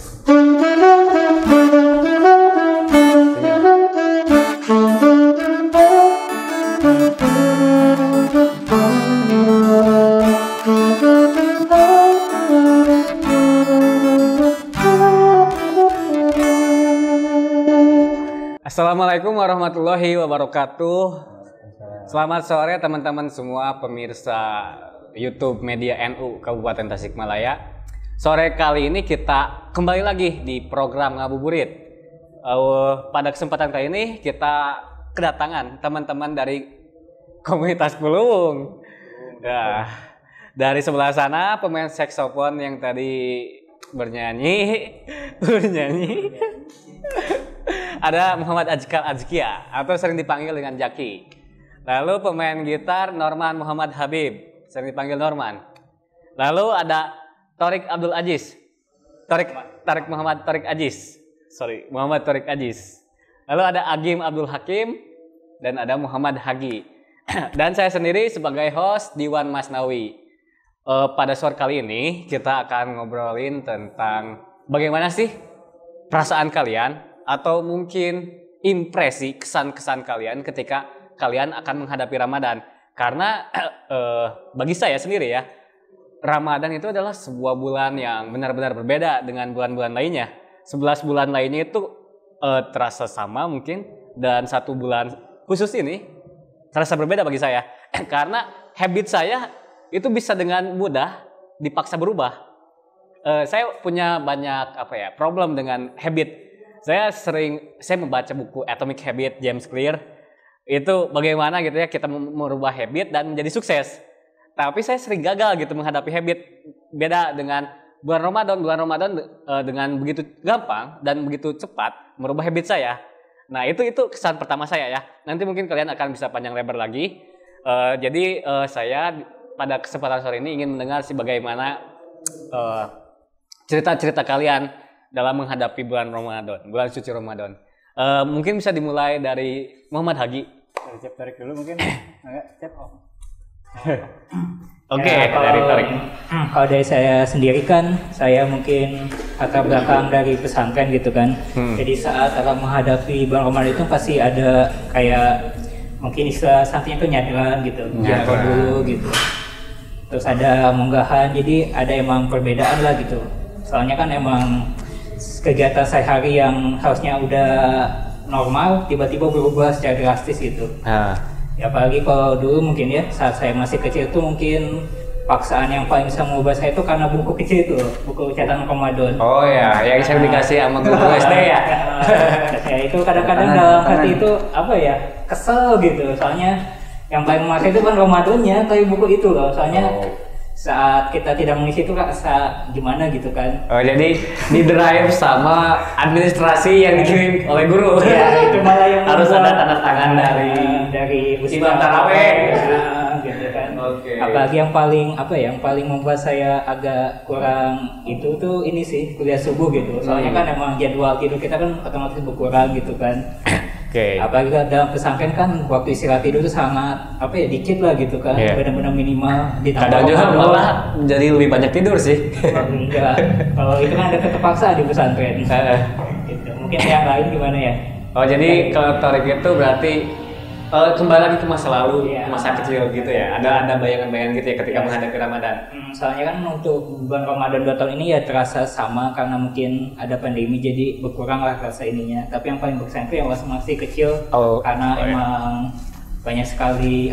Assalamualaikum warahmatullahi wabarakatuh. Selamat sore teman-teman semua pemirsa YouTube Media NU Kabupaten Tasikmalaya. Sore kali ini kita kembali lagi di program Ngabuburit. Pada kesempatan kali ini kita kedatangan teman-teman dari komunitas Pulung. Nah, dari sebelah sana pemain saksofon yang tadi bernyanyi. Ada Muhammad Azkia atau sering dipanggil dengan Jaki. Lalu pemain gitar Norman Muhammad Habib, sering dipanggil Norman. Lalu ada Muhammad Torik Aziz. Lalu ada Agim Abdul Hakim dan ada Muhammad Hagi. Dan saya sendiri sebagai host Diwan Masnawi. Pada sore kali ini kita akan ngobrolin tentang bagaimana sih perasaan kalian atau mungkin impresi kesan-kesan kalian ketika kalian akan menghadapi Ramadan. Karena bagi saya sendiri ya, Ramadan itu adalah sebuah bulan yang benar-benar berbeda dengan bulan-bulan lainnya. 11 bulan lainnya itu terasa sama mungkin, dan 1 bulan khusus ini terasa berbeda bagi saya. Karena habit saya itu bisa dengan mudah dipaksa berubah. Saya punya banyak problem dengan habit. Saya membaca buku Atomic Habit James Clear. Itu bagaimana gitu ya kita merubah habit dan menjadi sukses. Tapi saya sering gagal gitu menghadapi habit. Beda dengan bulan Ramadan. Bulan Ramadan dengan begitu gampang dan begitu cepat merubah habit saya. Nah, itu kesan pertama saya ya. Nanti mungkin kalian akan bisa panjang lebar lagi. Jadi saya pada kesempatan sore ini ingin mendengar bagaimana cerita-cerita kalian dalam menghadapi bulan Ramadan, bulan suci Ramadan. Mungkin bisa dimulai dari Muhammad Hagi. Cep tarik dulu mungkin. Cep. Oke, dari tarik. Kalau dari saya sendiri kan, saya mungkin latar belakang dari pesantren gitu kan. Jadi saat akan menghadapi bulan Ramadan itu pasti ada kayak mungkin istilah santinya itu nyadran gitu, jatuh dulu gitu. Terus ada munggahan, jadi ada emang perbedaan lah gitu. Soalnya kan emang kegiatan sehari yang harusnya udah normal tiba-tiba berubah secara drastis gitu. Ya apalagi kalau dulu mungkin ya saat saya masih kecil tuh mungkin paksaan yang paling bisa mengubah saya itu karena buku kecil itu, buku catatan Ramadan. Oh ya, yang sering dikasih sama guru SD ya. Ya itu kadang-kadang dalam hati itu kesel gitu. Soalnya yang paling memaksa itu kan Ramadannya, tapi buku itu loh. Soalnya saat kita tidak mengisi itu rasa gimana gitu kan. Oh, jadi di-drive sama administrasi yang dikirim oleh guru. Ya, itu malah yang harus ada tanda tangan dari Imam Taraweh gitu kan. Okay. Apalagi yang paling membuat saya agak kurang itu tuh ini sih kuliah subuh gitu. Soalnya kan emang jadwal tidur kita kan otomatis berkurang gitu kan. Apalagi dalam pesantren kan waktu istirahat tidur itu sangat dikit lah gitu kan, benar-benar minimal. Kadang juga malah jadi lebih banyak tidur sih. Enggak, kalau itu kan ada keterpaksaan di pesantren. Gitu. Mungkin yang lain gimana ya? Oh jadi kalau Torik itu berarti kembali lagi ke masa lalu, masa kecil gitu ya. Ada bayangan-bayangan gitu ya ketika menghadapi Ramadan. Soalnya kan untuk bulan Ramadan 2 tahun ini ya terasa sama karena mungkin ada pandemi jadi berkurang lah rasa ininya. Tapi yang paling berkesan itu yang masih kecil karena emang banyak sekali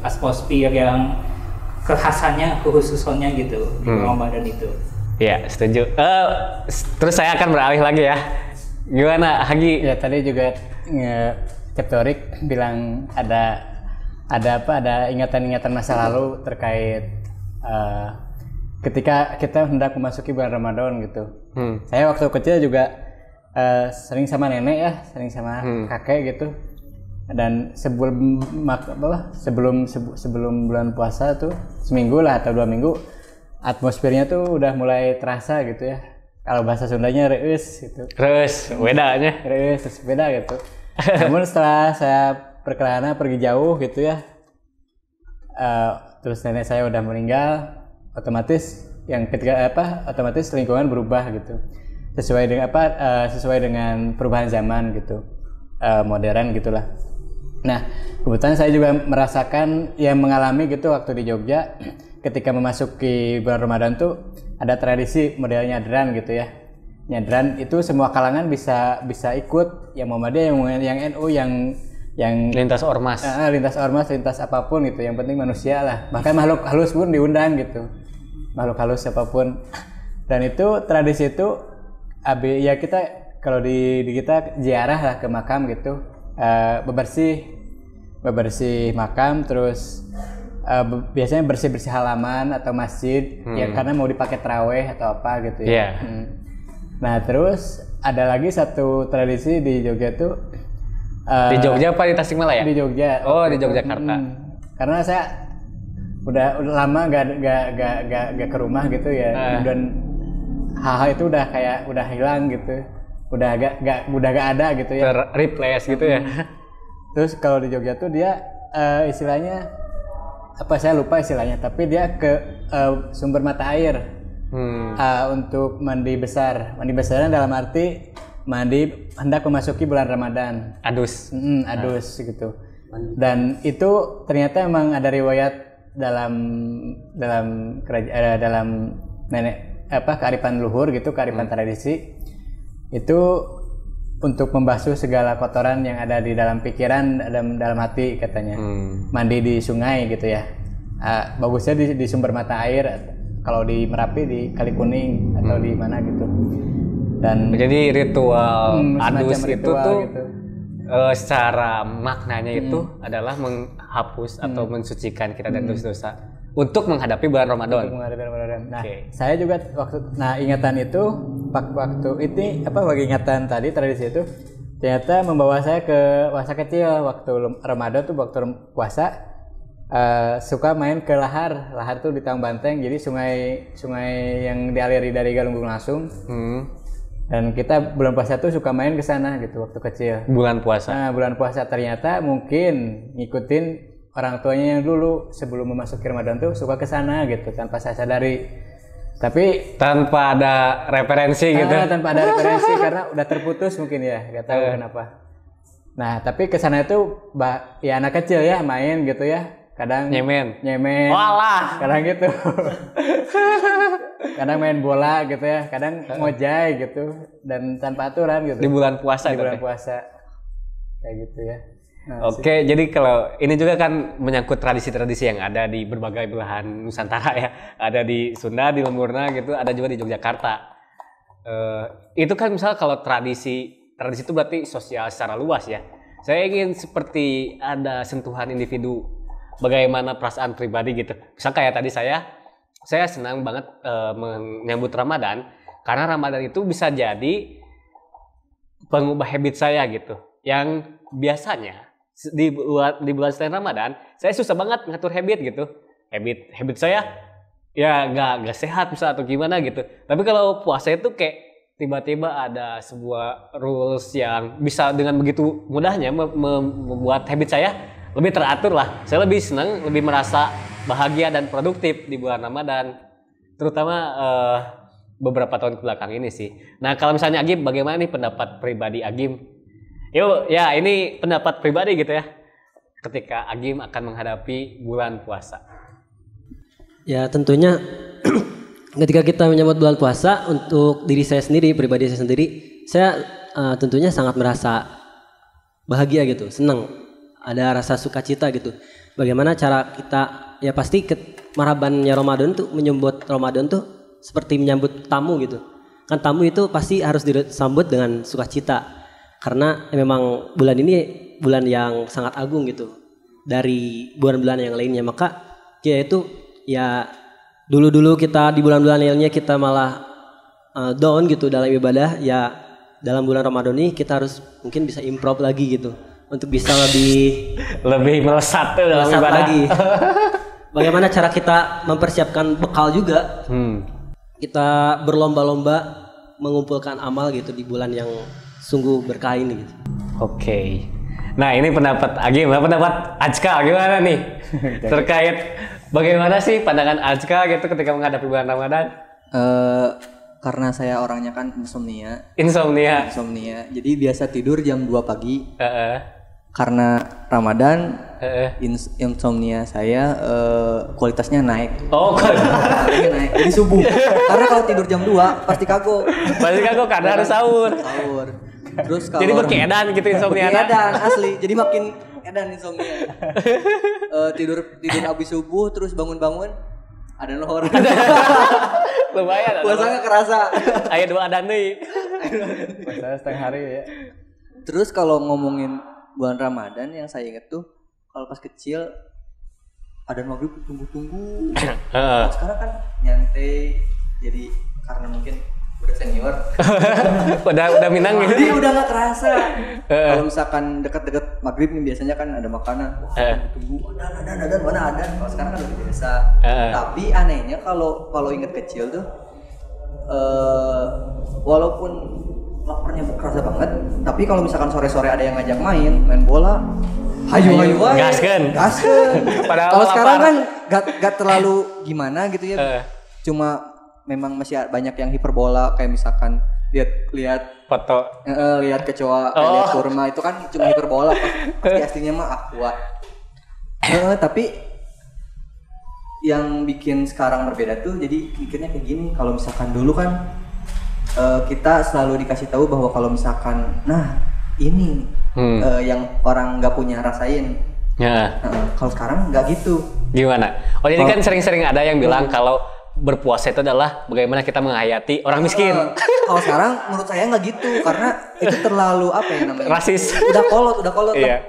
atmosfer yang kekhasannya, kekhususannya gitu di Ramadan itu. Iya, setuju. Terus saya akan beralih lagi ya. Gimana Hagi? Ya tadi juga Cep Torik bilang ada ingatan-ingatan masa lalu terkait ketika kita hendak memasuki bulan Ramadan gitu. Saya waktu kecil juga sering sama nenek sering sama kakek gitu. Dan sebelum bulan puasa tuh seminggu lah atau 2 minggu atmosfernya tuh udah mulai terasa gitu ya. Kalau bahasa Sundanya reus gitu. Reus, bedanya. Reus, beda gitu. Namun setelah saya perkelana pergi jauh gitu ya, terus nenek saya udah meninggal, otomatis otomatis lingkungan berubah gitu. sesuai dengan sesuai dengan perubahan zaman gitu, modern gitulah. Nah kebetulan saya juga merasakan yang mengalami gitu waktu di Jogja ketika memasuki bulan Ramadan tuh ada tradisi model nyadran gitu ya. Nyadran itu semua kalangan bisa ikut, yang Muhammadiyah, yang NU, yang lintas ormas, lintas apapun gitu. Yang penting manusia lah. Bahkan makhluk halus pun diundang gitu. Makhluk halus apapun. Dan itu tradisi itu ya kita kalau di kita ziarah lah ke makam gitu. Bebersih makam, terus biasanya bersih halaman atau masjid ya karena mau dipakai taraweh atau apa gitu ya. Nah terus ada lagi satu tradisi di Jogja tuh di Jogja apa di Tasikmalaya? Di Jogja. Oh di Yogyakarta. Karena saya udah lama gak ke rumah gitu ya, dan hal-hal itu udah hilang gitu. Udah gak ada gitu ya. Ter-replace gitu ya. Terus kalau di Jogja tuh dia istilahnya apa saya lupa istilahnya, tapi dia ke sumber mata air untuk mandi besar. Mandi besarnya dalam arti mandi hendak memasuki bulan Ramadan. Adus. Adus gitu. Dan itu ternyata emang ada riwayat dalam nenek kearifan luhur gitu, kearifan tradisi. Itu untuk membasuh segala kotoran yang ada di dalam pikiran, dalam hati katanya. Mandi di sungai gitu ya. Bagusnya di sumber mata air, kalau di Merapi di Kali Kuning atau di mana gitu. Dan jadi ritual adus itu tuh gitu. Secara maknanya itu adalah menghapus atau mensucikan kita dari dosa-dosa untuk menghadapi bulan Ramadan. Nah, saya juga ingatan itu waktu ini bagi ingatan tadi tradisi itu ternyata membawa saya ke masa kecil waktu Ramadan tuh, waktu puasa suka main ke lahar tuh di Tang Banteng, jadi sungai yang dialiri dari Galunggung langsung. Dan kita bulan puasa tuh suka main ke sana gitu waktu kecil. Bulan puasa. Nah, bulan puasa ternyata mungkin ngikutin orang tuanya yang dulu sebelum memasuki Ramadan tuh suka ke sana gitu tanpa saya sadari. Tapi tanpa ada referensi gitu. Tanpa ada referensi karena udah terputus mungkin ya, nggak tahu kenapa. Nah, tapi ke sana itu ya anak kecil ya main gitu ya. Kadang nyemen. Walah. Kadang gitu. Kadang main bola gitu ya, kadang ngojay gitu, dan tanpa aturan gitu. Di bulan puasa. Di bulan puasa. Kayak gitu ya. Nah, Oke, jadi kalau ini juga kan menyangkut tradisi-tradisi yang ada di berbagai belahan Nusantara ya. Ada di Sunda, di Lemurna gitu, ada juga di Yogyakarta. Itu kan misal kalau tradisi itu berarti sosial secara luas ya. Saya ingin seperti ada sentuhan individu, bagaimana perasaan pribadi gitu. Misal kayak tadi saya senang banget menyambut Ramadan karena Ramadan itu bisa jadi pengubah habit saya gitu. Yang biasanya di bulan selain Ramadan saya susah banget ngatur habit gitu. Habit saya ya nggak sehat misal atau gimana gitu. Tapi kalau puasa itu kayak tiba-tiba ada sebuah rules yang bisa dengan begitu mudahnya membuat habit saya lebih teratur lah. Saya lebih senang, lebih merasa bahagia dan produktif di bulan Ramadan, terutama beberapa tahun kebelakang ini sih. Nah kalau misalnya Agim, bagaimana nih pendapat pribadi Agim? Yuk ya ini pendapat pribadi gitu ya, ketika Agim akan menghadapi bulan puasa. Ya tentunya ketika kita menyambut bulan puasa, untuk diri saya sendiri, pribadi saya sendiri, saya tentunya sangat merasa bahagia gitu, senang. Ada rasa sukacita gitu. Bagaimana cara kita, ya pasti marabannya Ramadan tuh, menyambut Ramadan tuh seperti menyambut tamu gitu. Kan tamu itu pasti harus disambut dengan sukacita. Karena memang bulan ini bulan yang sangat agung gitu. Dari bulan-bulan yang lainnya. Maka yaitu ya dulu-dulu kita di bulan-bulan lainnya kita malah down gitu dalam ibadah. Ya dalam bulan Ramadan ini kita harus mungkin bisa improve lagi gitu. Untuk bisa lebih melesat dalam ibadah lagi. Bagaimana cara kita mempersiapkan bekal juga? Kita berlomba-lomba mengumpulkan amal gitu di bulan yang sungguh berkah ini gitu. Oke. Nah ini pendapat Agim, pendapat Ajka gimana nih? Terkait bagaimana sih pandangan Ajka gitu ketika menghadapi bulan Ramadan? karena saya orangnya kan insomnia. Insomnia. Jadi biasa tidur jam 2 pagi. Karena Ramadan insomnia saya kualitasnya naik. Oh, Kualitasnya naik. Jadi subuh. Karena kalau tidur jam 2 pasti kagok. karena harus sahur. Terus kalau Jadi berkeedan gitu insomnia. Edan asli. Jadi makin edan insomnia. Tidur habis subuh terus bangun-bangun ada lohor. Lumayan. Puasanya kerasa. Aya 2 adan deui. Puasa setengah hari ya. Terus kalau ngomongin bulan Ramadan yang saya inget tuh kalau pas kecil adzan maghrib tunggu-tunggu. Sekarang kan nyantai jadi karena mungkin udah senior. udah minang gitu. Jadi udah nggak kerasa. Kalau misalkan dekat-dekat maghrib nih biasanya kan ada makanan. Tunggu ada mana ada. Kalau sekarang kan udah biasa. Tapi anehnya kalau inget kecil tuh walaupun laparnya kerasa banget, tapi kalau misalkan sore-sore ada yang ngajak main bola, hayu gaskeun. Kalau sekarang kan gak terlalu gimana gitu ya. Cuma memang masih banyak yang hiperbola kayak misalkan lihat Foto. lihat kecoa, lihat kurma itu kan cuma hiperbola, pasti aslinya mah aqua. Tapi yang bikin sekarang berbeda tuh jadi mikirnya kayak gini, kalau misalkan dulu kan kita selalu dikasih tahu bahwa kalau misalkan ini yang orang nggak punya rasain. Kalau sekarang nggak gitu. Gimana? Oh jadi kan sering-sering ada yang bilang kalau berpuasa itu adalah bagaimana kita menghayati orang miskin. Kalau sekarang menurut saya nggak gitu karena itu terlalu apa ya namanya? Rasis. Udah kolot. Iya.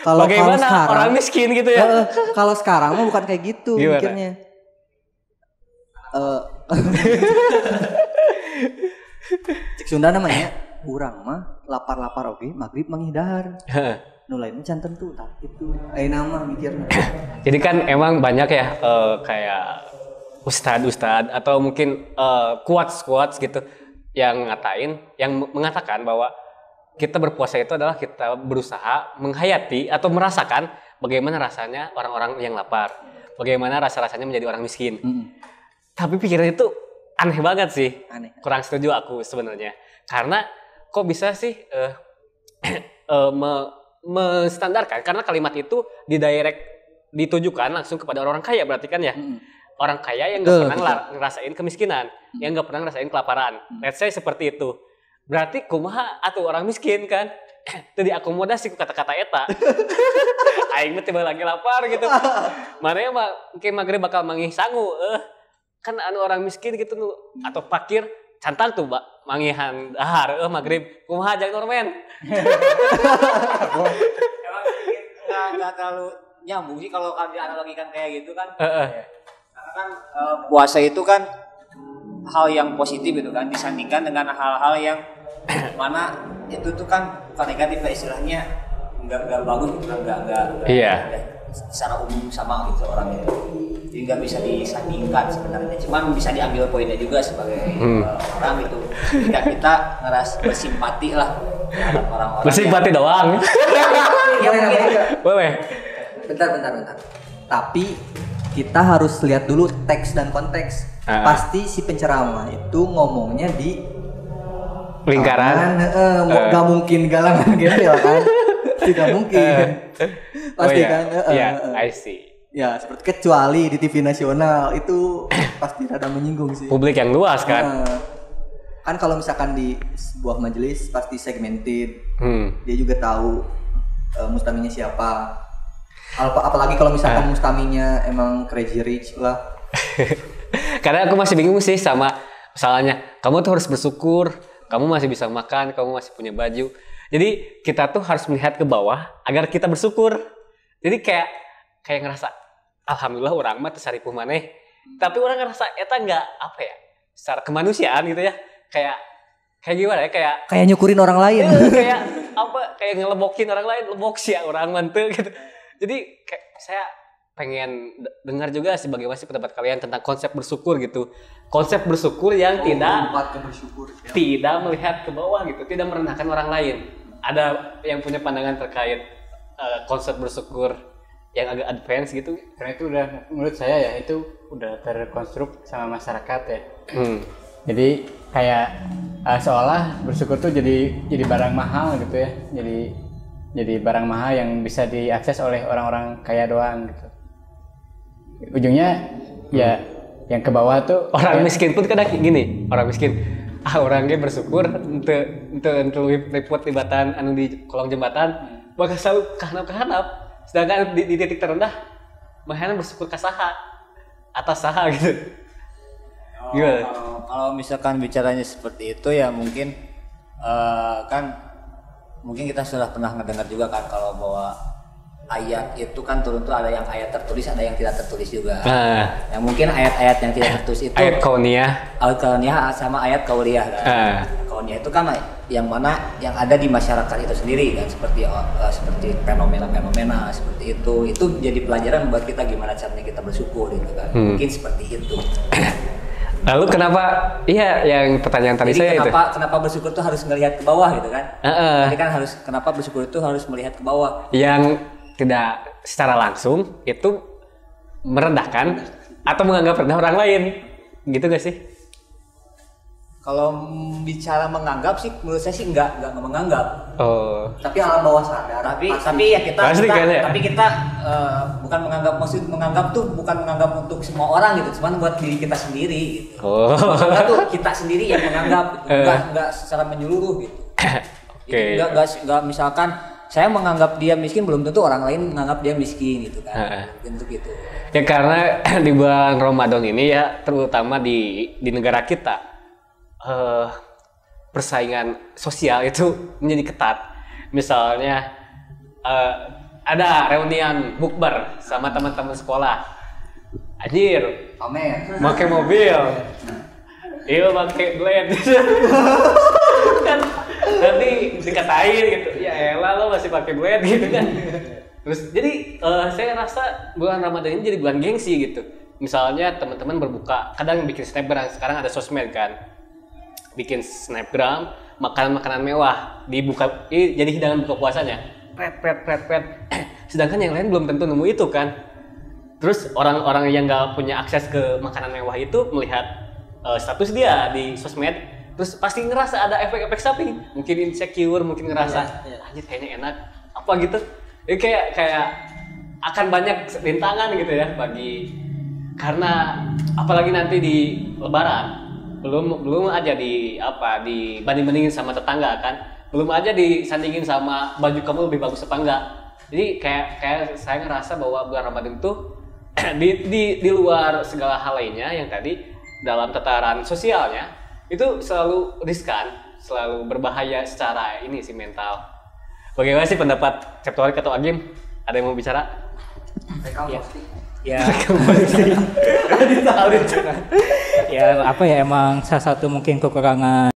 Kalau bagaimana sekarang, orang miskin gitu ya? Kalau sekarang mah bukan kayak gitu mikirnya. Cik Sunda namanya urang mah lapar oge maghrib menghidar. Nu lain can tentu tah itu nama mikirna. Jadi kan emang banyak ya kayak ustad atau mungkin quotes gitu yang mengatakan bahwa kita berpuasa itu adalah kita berusaha menghayati atau merasakan bagaimana rasanya orang-orang yang lapar, bagaimana rasanya menjadi orang miskin. Tapi pikiran itu aneh banget sih. Kurang setuju aku sebenarnya. Karena kok bisa sih menstandarkan, karena kalimat itu ditujukan langsung kepada orang kaya berarti kan ya. Orang kaya yang gak pernah ngerasain kemiskinan, yang gak pernah ngerasain kelaparan. Let's say seperti itu. Berarti kumaha atuh orang miskin kan? Itu diakomodasi ku kata-kata eta. Aing mah tiba lagi lapar gitu. Mana ya mah mungkin maghrib bakal manggih sangu. Kan anu orang miskin gitu atau fakir cantang tuh mangihan dahar maghrib kumaha jang normen. Emang nggak terlalu nyambung sih kalau kami analogikan kayak gitu kan. Karena kan puasa itu kan hal yang positif gitu kan disandingkan dengan hal-hal yang mana itu tuh kan bukan negatif lah istilahnya, nggak bagus gitu kan, nggak secara umum sama gitu orang itu. Jadi nggak bisa disandingkan sebenarnya, cuman bisa diambil poinnya juga sebagai orang itu. Jika kita ngeras bersimpati lah terhadap orang-orang. Bersimpati doang. Boleh. Bentar. Tapi kita harus lihat dulu teks dan konteks. Pasti si penceramah itu ngomongnya di lingkaran. Gak mungkin galangan gembel kan? Tidak mungkin. Pasti kan? I see. Ya, seperti kecuali di TV nasional itu pasti rada menyinggung sih. Publik yang luas kan. Kan kalau misalkan di sebuah majelis pasti segmented. Dia juga tahu mustaminya siapa. Apalagi kalau misalkan mustaminya emang crazy rich lah. Karena aku masih bingung sih sama misalnya kamu tuh harus bersyukur, kamu masih bisa makan, kamu masih punya baju. Jadi kita tuh harus melihat ke bawah agar kita bersyukur. Jadi kayak ngerasa alhamdulillah orang mah tesaripuh maneh. Tapi orang ngerasa eta enggak apa ya? Secara kemanusiaan gitu ya. Kayak gimana ya? Kayak nyukurin orang lain. Kayak apa? Kayak ngelebokin orang lain, lebok sih ya orang mantu gitu. Jadi kayak saya pengen dengar juga sih bagaimana sih pendapat kalian tentang konsep bersyukur gitu. Konsep bersyukur yang tidak melihat ke bawah gitu, tidak merendahkan orang lain. Ada yang punya pandangan terkait konsep bersyukur yang agak advance gitu? Karena itu udah menurut saya ya itu udah terkonstruk sama masyarakat ya. Jadi kayak seolah bersyukur tuh jadi barang mahal gitu ya, jadi barang mahal yang bisa diakses oleh orang-orang kaya doang gitu. Ujungnya ya yang ke bawah tuh orang miskin pun kadang gini, orang miskin orangnya bersyukur untuk liput tibatan anu di kolong jembatan bakal selalu kehanap, sedangkan di titik terendah mahana bersyukur kasaha atas saha gitu. Kalau misalkan bicaranya seperti itu ya mungkin kan mungkin kita sudah pernah mendengar juga kan kalau bahwa ayat itu kan turun tuh ada yang ayat tertulis, ada yang tidak tertulis juga. Yang mungkin ayat-ayat yang tidak tertulis itu ayat kauniyah sama ayat kauliyah kan. Kauniyah itu kan yang mana yang ada di masyarakat itu sendiri kan, seperti fenomena-fenomena seperti itu jadi pelajaran buat kita gimana caranya kita bersyukur gitu kan. Mungkin seperti itu. Lalu kenapa yang pertanyaan tadi jadi saya kenapa bersyukur itu harus melihat ke bawah gitu kan? Jadi kan kenapa bersyukur itu harus melihat ke bawah? Yang tidak secara langsung itu merendahkan atau menganggap rendah orang lain, gitu gak sih? Kalau bicara menganggap sih, menurut saya sih enggak menganggap. Tapi alam bawah sadar. Tapi ya kita bukan menganggap tuh bukan menganggap untuk semua orang gitu, cuman buat diri kita sendiri gitu. Karena tuh kita sendiri yang menganggap gitu. Enggak secara menyeluruh gitu. Oke. Enggak misalkan saya menganggap dia miskin, belum tentu orang lain menganggap dia miskin gitu kan. Untuk gitu. Ya karena di bulan Ramadan ini ya terutama di negara kita persaingan sosial itu menjadi ketat. Misalnya ada reunian bukber sama teman-teman sekolah. Anjir, pamer, pakai mobil. Iya, pakai blade. Kan nanti dikatain gitu. Ya elah lo masih pakai blade gitu kan. Terus jadi saya rasa bulan Ramadan ini jadi bulan gengsi gitu. Misalnya teman-teman berbuka, kadang bikin snapgram, sekarang ada sosmed kan. Bikin snapgram makanan-makanan mewah dibuka, jadi hidangan buka puasanya. Pret. Sedangkan yang lain belum tentu nemu itu kan. Terus orang-orang yang nggak punya akses ke makanan mewah itu melihat status dia di sosmed, terus pasti ngerasa ada efek-efek samping. Mungkin insecure, mungkin ngerasa anjir kayaknya enak apa gitu. Kayak akan banyak rintangan gitu ya karena apalagi nanti di Lebaran. Belum aja dibanding-bandingin sama tetangga kan, belum aja disandingin sama baju kamu lebih bagus apa enggak. Jadi kayak saya ngerasa bahwa bulan Ramadan itu di luar segala hal lainnya yang tadi dalam tataran sosialnya itu selalu riskan, selalu berbahaya secara ini sih mental. Bagaimana sih pendapat Ceptorik atau Agim? Ada yang mau bicara? Ya apa ya, emang salah satu mungkin kekurangan